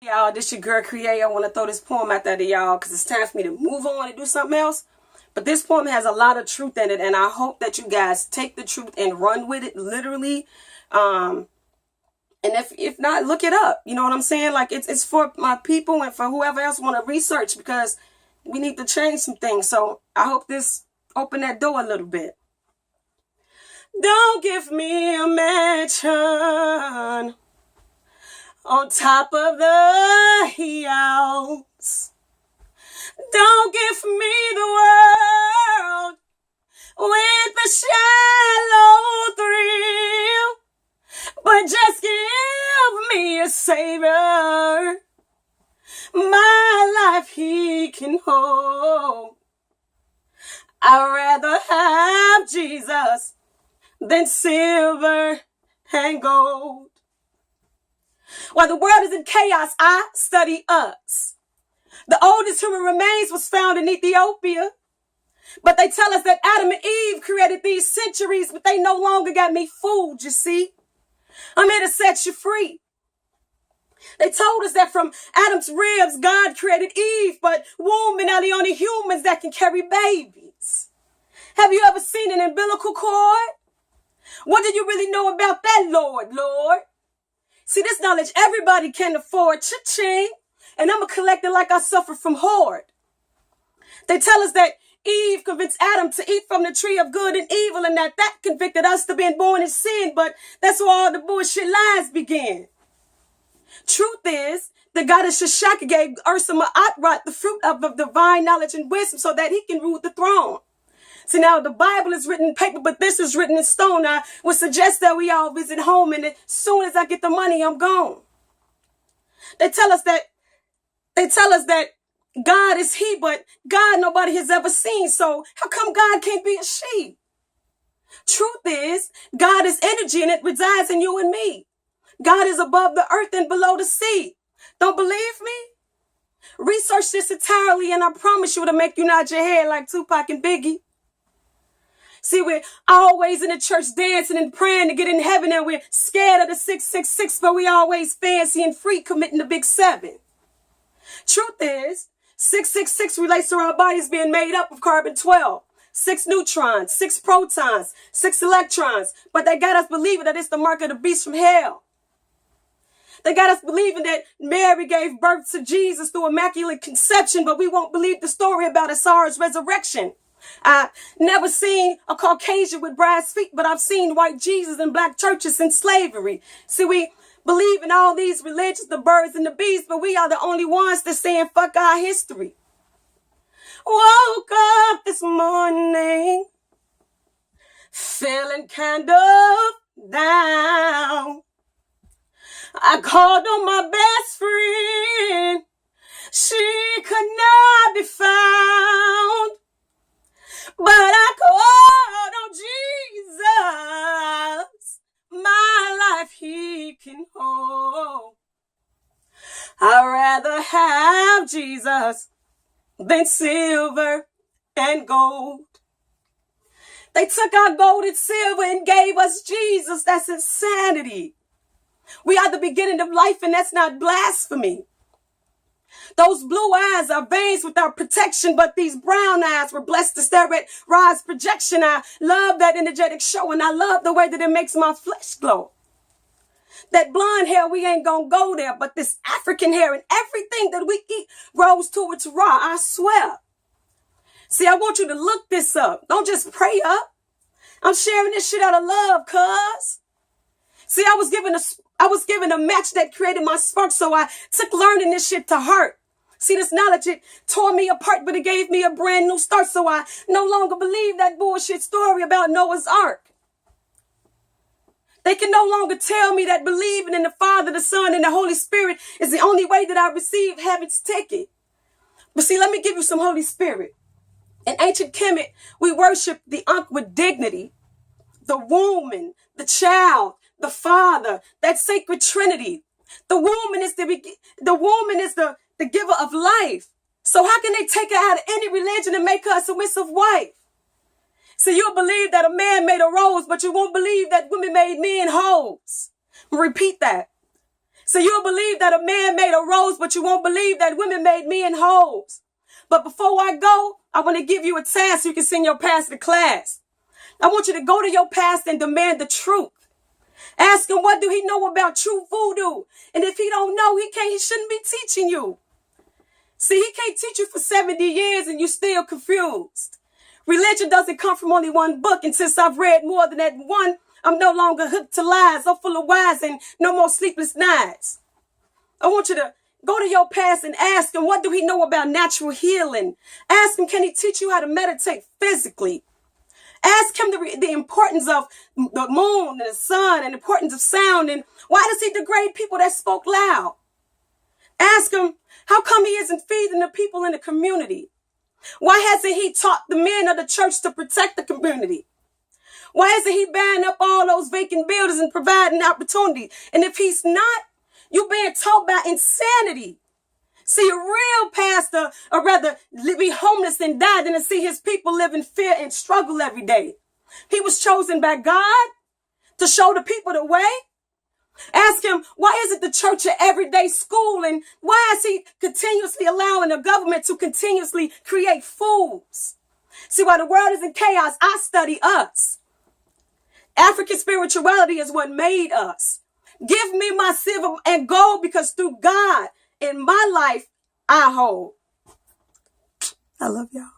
Y'all, this your girl Create. I want to throw this poem out there to y'all because it's time for me to move on and do something else. But this poem has a lot of truth in it, and I hope that you guys take the truth and run with it, literally. And if not, look it up. You know what I'm saying? Like, it's for my people and for whoever else want to research, because we need to change some things. So I hope this open that door a little bit. Don't give me a mansion on top of the hills. Don't give me the world with a shallow thrill, but just give me a savior. My life he can hold. I'd rather have Jesus than silver and gold. While the world is in chaos, I study us. The oldest human remains was found in Ethiopia. But they tell us that Adam and Eve created these centuries, but they no longer got me fooled, you see. I'm here to set you free. They told us that from Adam's ribs, God created Eve, but women are the only humans that can carry babies. Have you ever seen an umbilical cord? What do you really know about that, Lord? See, this knowledge everybody can afford. Cha-ching. And I'm going to collect it like I suffer from hoard. They tell us that Eve convinced Adam to eat from the tree of good and evil, and that convicted us to being born in sin. But that's where all the bullshit lies begin. Truth is, the goddess Shashaka gave Ursa Ma'atrat the fruit of divine knowledge and wisdom so that he can rule the throne. See, now the Bible is written in paper, but this is written in stone. I would suggest that we all visit home, and as soon as I get the money, I'm gone. They tell us that God is he, but God nobody has ever seen. So how come God can't be a she? Truth is, God is energy, and it resides in you and me. God is above the earth and below the sea. Don't believe me? Research this entirely, and I promise you it'll make you nod your head like Tupac and Biggie. See, we're always in the church dancing and praying to get in heaven, and we're scared of the 666, but we always fancy and free committing the big 7. Truth is, 666 relates to our bodies being made up of carbon-12, 6 neutrons, 6 protons, 6 electrons, but they got us believing that it's the mark of the beast from hell. They got us believing that Mary gave birth to Jesus through immaculate conception, but we won't believe the story about Asara's resurrection. I never seen a Caucasian with brass feet, but I've seen white Jesus in black churches in slavery. See, we believe in all these religions, the birds and the bees, but we are the only ones that's saying fuck our history. Woke up this morning feeling kind of down. I called on my best friend. She could not be found. But I called on Jesus. My life he can hold. I'd rather have Jesus than silver and gold. They took our gold and silver and gave us Jesus. That's insanity. We are the beginning of life, and that's not blasphemy. Those blue eyes are veins without protection, but these brown eyes were blessed to stare at Ra's projection. I love that energetic show, and I love the way that it makes my flesh glow. That blonde hair, we ain't gonna go there, but this African hair and everything that we eat grows towards Ra, I swear. See, I want you to look this up. Don't just pray up. I'm sharing this shit out of love, cuz. See, I was given a match that created my spark, so I took learning this shit to heart. See, this knowledge, it tore me apart, but it gave me a brand new start, so I no longer believe that bullshit story about Noah's Ark. They can no longer tell me that believing in the Father, the Son, and the Holy Spirit is the only way that I receive heaven's ticket. But see, let me give you some Holy Spirit. In ancient Kemet, we worship the Ankh with dignity, the woman, the child, the Father, that sacred Trinity. The woman is the giver of life. So how can they take her out of any religion and make her a submissive wife? So you'll believe that a man made a rose, but you won't believe that women made men hoes. Repeat that. So you'll believe that a man made a rose, but you won't believe that women made men hoes. But before I go, I want to give you a task so you can send your pastor to class. I want you to go to your pastor and demand the truth. Ask him, what do he know about true voodoo? And if he don't know, he shouldn't be teaching you. See, he can't teach you for 70 years and you still confused. Religion doesn't come from only one book. And since I've read more than that one, I'm no longer hooked to lies. I'm full of wise and no more sleepless nights. I want you to go to your past and ask him, what do he know about natural healing? Ask him, can he teach you how to meditate physically? Ask him the importance of the moon and the sun and the importance of sound. And why does he degrade people that spoke loud? Ask him, how come he isn't feeding the people in the community? Why hasn't he taught the men of the church to protect the community? Why isn't he banning up all those vacant buildings and providing opportunity? And if he's not, you're being taught by insanity. See, a real pastor would rather be homeless and die than to see his people live in fear and struggle every day. He was chosen by God to show the people the way. Ask him, why isn't the church an everyday school? And why is he continuously allowing the government to continuously create fools? See, while the world is in chaos, I study us. African spirituality is what made us. Give me my silver and gold, because through God in my life, I hold. I love y'all.